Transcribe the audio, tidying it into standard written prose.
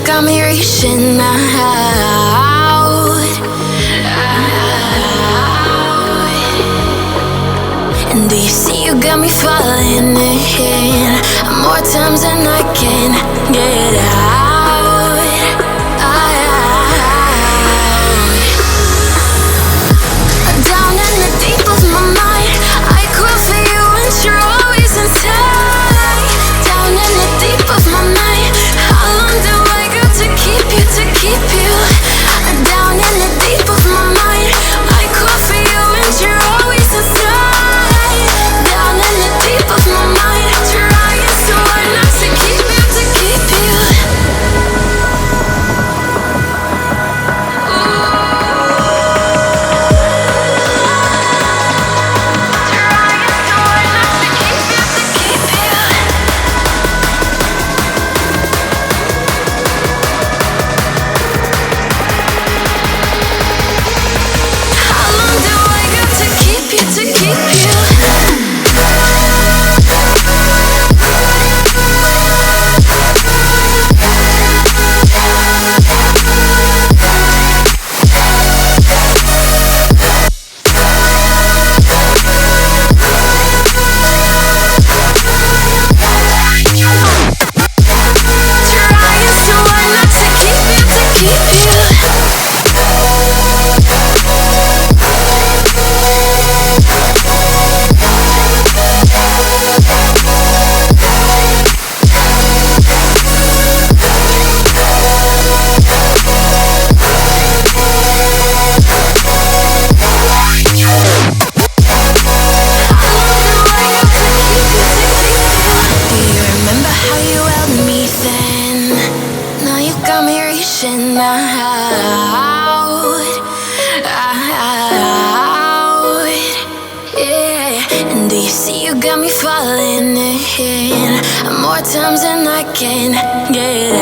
got me reaching out. And do you see you got me falling in more times than I can get out. Down in the deep of my mind, I call for you and you're always inside. Down in the deep of my mind, how long do I got to keep you, to keep you? Down in the deep of my mind, I call for you and you're always inside. Down in the deep of my mind, trying so hard not to keep you, to keep you. Times and I can't get